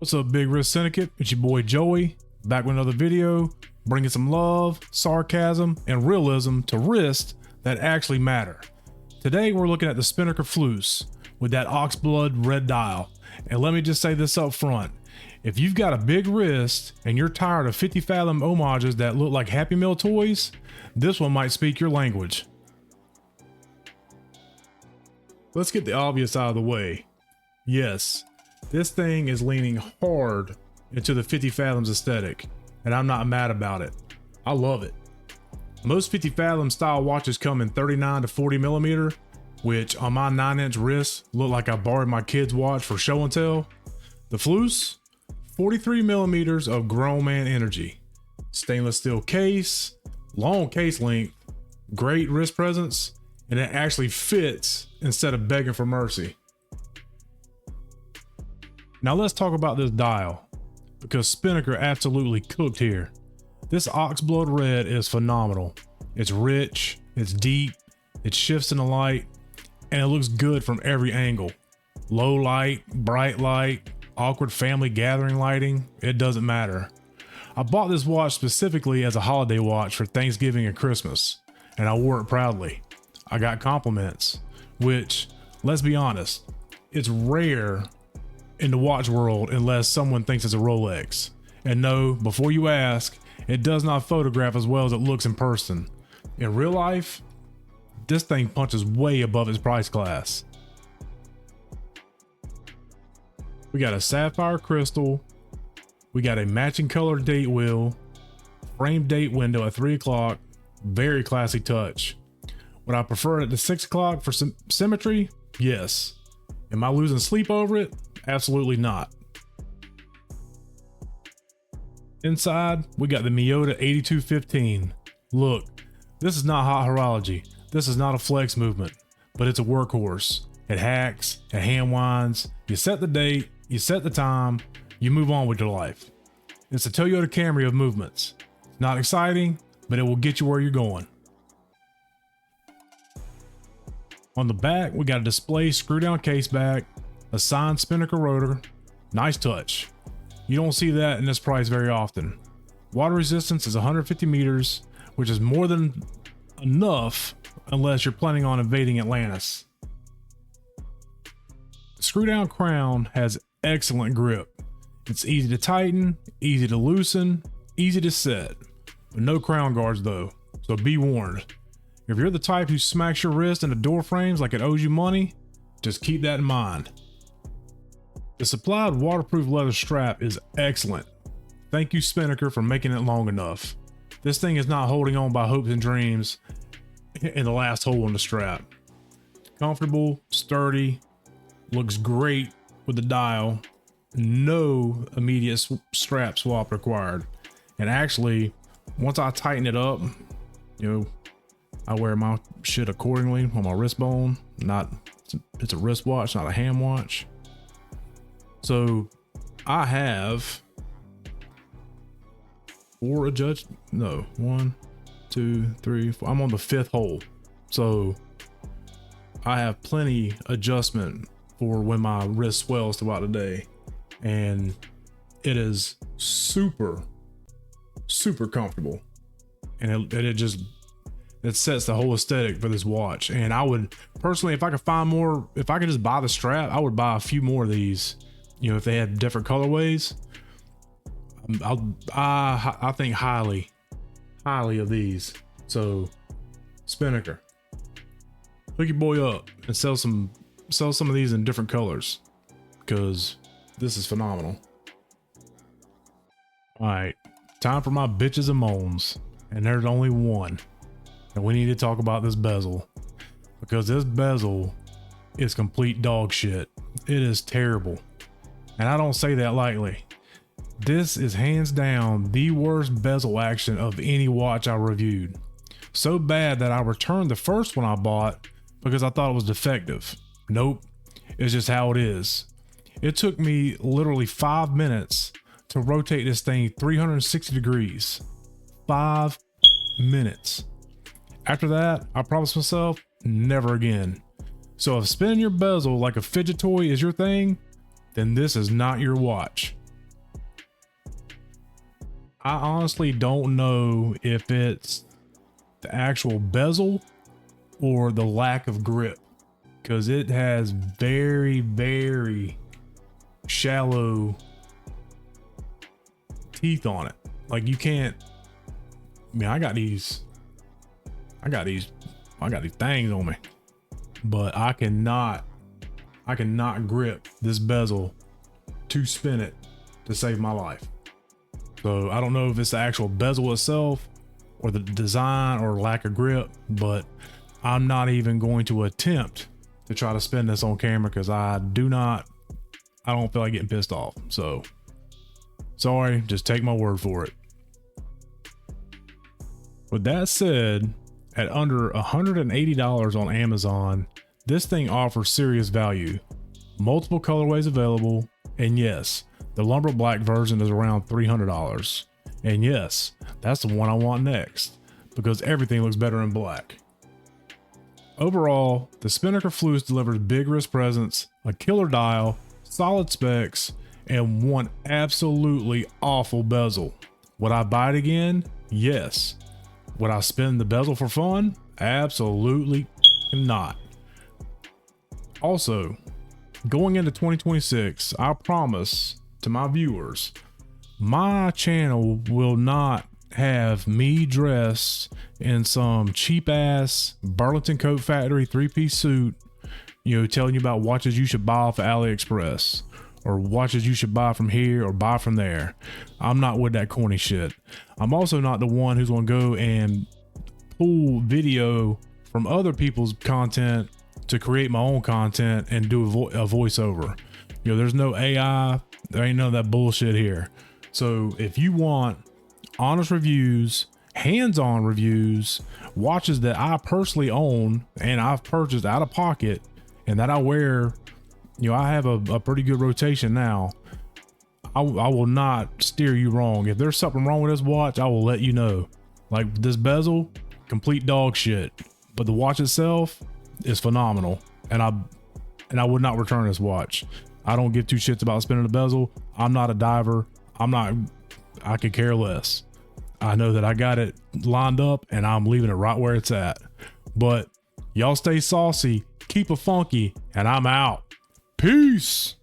What's up, Big Wrist Syndicate? It's your boy Joey, back with another video, bringing some love, sarcasm, and realism to wrists that actually matter. Today, we're looking at the Spinnaker Fleuss with that Oxblood red dial. And let me just say this up front. If you've got a big wrist and you're tired of 50 Fathom homages that look like Happy Meal toys, this one might speak your language. Let's get the obvious out of the way. Yes, this thing is leaning hard into the 50 Fathoms aesthetic, and I'm not mad about it. I love it. Most 50 Fathom style watches come in 39 to 40 millimeter, which on my 9-inch wrist look like I borrowed my kid's watch for show and tell. The Fleuss, 43 millimeters of grown man energy. Stainless steel case, long case length, great wrist presence, and it actually fits instead of begging for mercy. Now let's talk about this dial, because Spinnaker absolutely cooked here. This Oxblood red is phenomenal. It's rich, it's deep, it shifts in the light, and it looks good from every angle. Low light, bright light, awkward family gathering lighting, it doesn't matter. I bought this watch specifically as a holiday watch for Thanksgiving and Christmas, and I wore it proudly. I got compliments, which, let's be honest, it's rare in the watch world unless someone thinks it's a Rolex. And no, before you ask, it does not photograph as well as it looks in person. In real life, this thing punches way above its price class. We got a sapphire crystal, we got a matching color date wheel, framed date window at 3 o'clock, very classy touch. Would I prefer it at 6 o'clock for symmetry? Yes. Am I losing sleep over it? Absolutely not. Inside, we got the Miyota 8215. Look, this is not hot horology. This is not a flex movement, but it's a workhorse. It hacks, it hand winds, you set the date, you set the time, you move on with your life. It's a Toyota Camry of movements. It's not exciting, but it will get you where you're going. On the back, we got a display screw down case back, a signed Spinnaker rotor, nice touch. You don't see that in this price very often. Water resistance is 150 meters, which is more than enough unless you're planning on invading Atlantis. The screw down crown has excellent grip. It's easy to tighten, easy to loosen, easy to set, but no crown guards though, so be warned. If you're the type who smacks your wrist into door frames like it owes you money, just keep that in mind. The supplied waterproof leather strap is excellent. Thank you, Spinnaker, for making it long enough. This thing is not holding on by hopes and dreams in the last hole in the strap. Comfortable, sturdy, looks great with the dial. No immediate strap swap required. And actually, once I tighten it up, I wear my shit accordingly on my wrist bone. It's a wristwatch, not a hand watch. So I have 4 adjustments. No, 1, 2, 3, 4. I'm on the 5th hole. So I have plenty adjustment for when my wrist swells throughout the day. And it is super, super comfortable. And it sets the whole aesthetic for this watch. And I would personally, if I could find more, if I could just buy the strap, I would buy a few more of these. If they had different colorways. I think highly of these. So Spinnaker, hook your boy up and sell some of these in different colors, because this is phenomenal. All right, time for my bitches and moans, and there's only one. And we need to talk about this bezel, because this bezel is complete dog shit. It is terrible. And I don't say that lightly. This is hands down the worst bezel action of any watch I reviewed. So bad that I returned the first one I bought because I thought it was defective. Nope, it's just how it is. It took me literally 5 minutes to rotate this thing 360 degrees. 5 minutes. After that, I promised myself, never again. So if spinning your bezel like a fidget toy is your thing, then this is not your watch. I honestly don't know if it's the actual bezel or the lack of grip, because it has very, very shallow teeth on it. Like you can't, I mean, I got these things on me, but I cannot grip this bezel to spin it to save my life. So I don't know if it's the actual bezel itself or the design or lack of grip, but I'm not even going to attempt to try to spin this on camera because I don't feel like getting pissed off. So sorry, just take my word for it. With that said, at under $180 on Amazon, this thing offers serious value. Multiple colorways available, and yes, the lumber black version is around $300. And yes, that's the one I want next, because everything looks better in black. Overall, the Spinnaker Fleuss delivers big wrist presence, a killer dial, solid specs, and one absolutely awful bezel. Would I buy it again? Yes. Would I spin the bezel for fun? Absolutely not. Also, going into 2026, I promise to my viewers, my channel will not have me dressed in some cheap ass Burlington Coat Factory 3-piece suit, you know, telling you about watches you should buy off of AliExpress or watches you should buy from here or buy from there. I'm not with that corny shit. I'm also not the one who's gonna go and pull video from other people's content to create my own content and do a voiceover. You know, there's no AI, there ain't none of that bullshit here. So if you want honest reviews, hands-on reviews, watches that I personally own and I've purchased out of pocket and that I wear, you know, I have a pretty good rotation now. I will not steer you wrong. If there's something wrong with this watch, I will let you know. Like this bezel, complete dog shit, but the watch itself is phenomenal. And I would not return this watch. I don't give two shits about spinning the bezel. I'm not a diver. I could care less. I know that I got it lined up and I'm leaving it right where it's at. But y'all stay saucy, keep it funky, and I'm out. Peace.